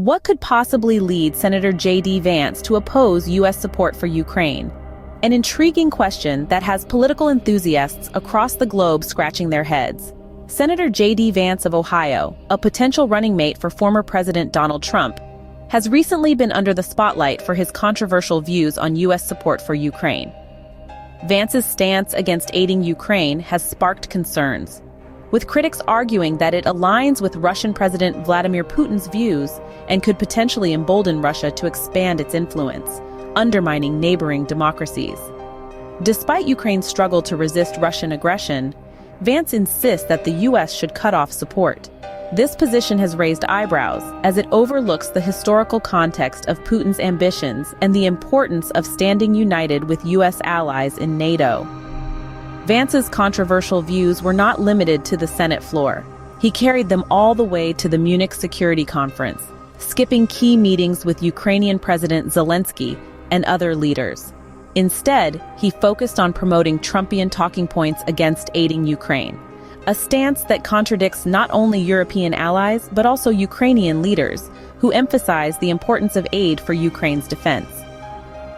What could possibly lead Senator J.D. Vance to oppose U.S. support for Ukraine? An intriguing question that has political enthusiasts across the globe scratching their heads. Senator J.D. Vance of Ohio, a potential running mate for former President Donald Trump, has recently been under the spotlight for his controversial views on U.S. support for Ukraine. Vance's stance against aiding Ukraine has sparked concerns, with critics arguing that it aligns with Russian President Vladimir Putin's views and could potentially embolden Russia to expand its influence, undermining neighboring democracies. Despite Ukraine's struggle to resist Russian aggression, Vance insists that the U.S. should cut off support. This position has raised eyebrows, as it overlooks the historical context of Putin's ambitions and the importance of standing united with U.S. allies in NATO. Vance's controversial views were not limited to the Senate floor. He carried them all the way to the Munich Security Conference, skipping key meetings with Ukrainian President Zelensky and other leaders. Instead, he focused on promoting Trumpian talking points against aiding Ukraine, a stance that contradicts not only European allies but also Ukrainian leaders, who emphasize the importance of aid for Ukraine's defense.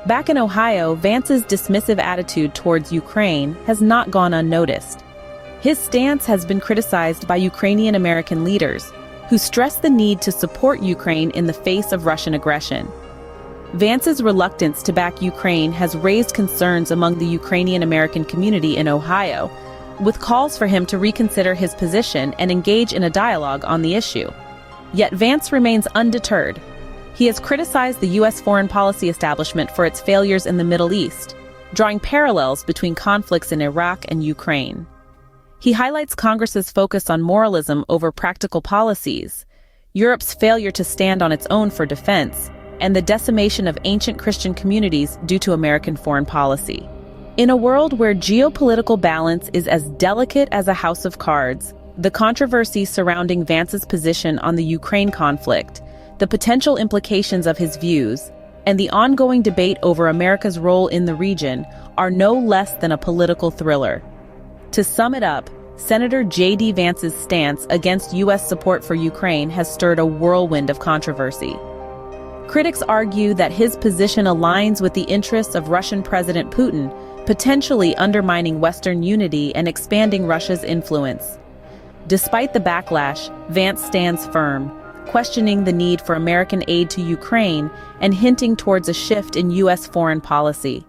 Back in Ohio, Vance's dismissive attitude towards Ukraine has not gone unnoticed. His stance has been criticized by Ukrainian American leaders, who stress the need to support Ukraine in the face of Russian aggression. Vance's reluctance to back Ukraine has raised concerns among the Ukrainian American community in Ohio, with calls for him to reconsider his position and engage in a dialogue on the issue. Yet Vance remains undeterred. He has criticized the U.S. foreign policy establishment for its failures in the Middle East, drawing parallels between conflicts in Iraq and Ukraine. He highlights Congress's focus on moralism over practical policies, Europe's failure to stand on its own for defense, and the decimation of ancient Christian communities due to American foreign policy. In a world where geopolitical balance is as delicate as a house of cards, the controversy surrounding Vance's position on the Ukraine conflict, the potential implications of his views, and the ongoing debate over America's role in the region are no less than a political thriller. To sum it up, Senator J.D. Vance's stance against U.S. support for Ukraine has stirred a whirlwind of controversy. Critics argue that his position aligns with the interests of Russian President Putin, potentially undermining Western unity and expanding Russia's influence. Despite the backlash, Vance stands firm, questioning the need for American aid to Ukraine and hinting towards a shift in U.S. foreign policy.